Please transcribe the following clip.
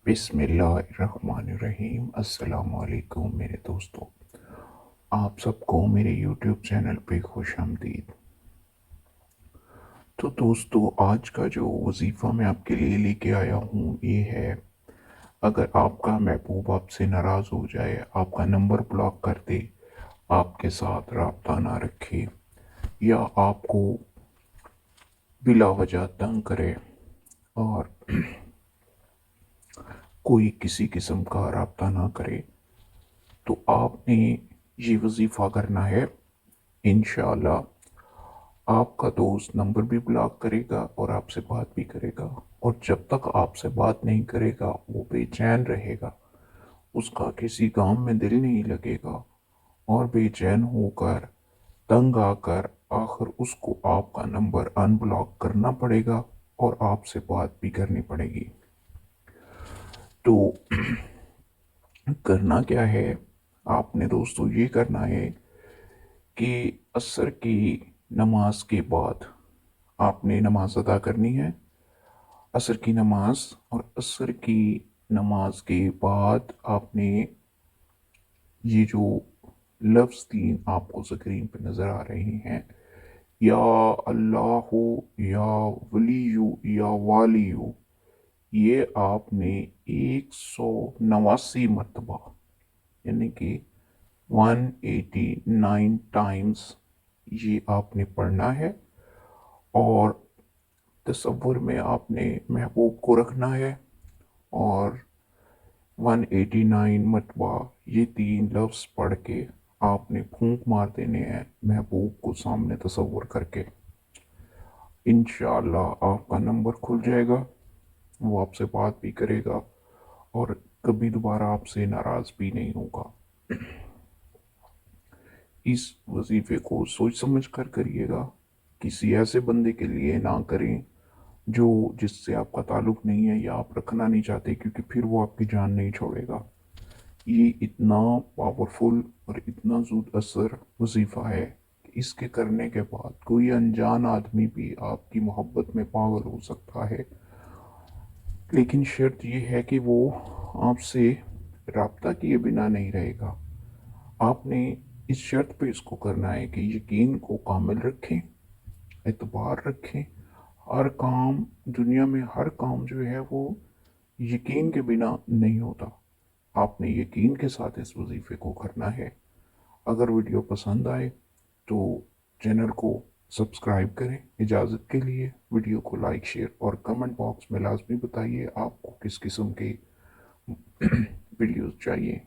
बिस्मिल्लाहिर्रहमानिर्रहीम। अस्सलाम वालेकुम मेरे दोस्तों, आप सबको मेरे यूट्यूब चैनल पे खुश आमदीद। तो दोस्तों, आज का जो वजीफ़ा मैं आपके लिए लेके आया हूँ ये है, अगर आपका महबूब आपसे नाराज़ हो जाए, आपका नंबर ब्लॉक कर दे, आपके साथ राब्ता ना रखे या आपको बिला वजह तंग करे और कोई किसी किस्म का राब्ता ना करे, तो आपने ये वजीफ़ा करना है। इंशाअल्लाह आपका दोस्त नंबर भी ब्लॉक करेगा और आपसे बात भी करेगा, और जब तक आपसे बात नहीं करेगा वो बेचैन रहेगा, उसका किसी काम में दिल नहीं लगेगा और बेचैन होकर तंग आकर आखिर उसको आपका नंबर अनब्लॉक करना पड़ेगा और आपसे बात भी करनी पड़ेगी। तो करना क्या है, आपने दोस्तों ये करना है कि असर की नमाज के बाद आपने नमाज अदा करनी है। असर की नमाज, और असर की नमाज के बाद आपने ये जो लफ्ज़ तीन आपको स्क्रीन पर नज़र आ रहे हैं, या अल्लाह, या वलीयू, या वालियू, ये आपने 189 मरतबा, यानी कि 189 टाइम्स ये आपने पढ़ना है। और तसव्वुर में आपने महबूब को रखना है और 189 मरतबा ये तीन लफ्ज़ पढ़ के आपने फूंक मार देने हैं महबूब को सामने तसव्वुर करके। इंशाअल्लाह आपका नंबर खुल जाएगा, वो आपसे बात भी करेगा और कभी दोबारा आपसे नाराज़ भी नहीं होगा। इस वजीफे को सोच समझ कर करिएगा, किसी ऐसे बंदे के लिए ना करें जो जिससे आपका ताल्लुक़ नहीं है या आप रखना नहीं चाहते, क्योंकि फिर वो आपकी जान नहीं छोड़ेगा। ये इतना पावरफुल और इतना ज़ूद असर वजीफ़ा है कि इसके करने के बाद कोई अनजान आदमी भी आपकी मोहब्बत में पागल हो सकता है, लेकिन शर्त यह है कि वो आपसे रब्ता किए बिना नहीं रहेगा। आपने इस शर्त पे इसको करना है कि यकीन को कामिल रखें, एतबार रखें। हर काम दुनिया में, हर काम जो है वो यकीन के बिना नहीं होता। आपने यकीन के साथ इस वजीफे को करना है। अगर वीडियो पसंद आए तो चैनल को सब्सक्राइब करें। इजाज़त के लिए वीडियो को लाइक, शेयर और कमेंट बॉक्स में लाजमी बताइए आपको किस किस्म के वीडियोस चाहिए।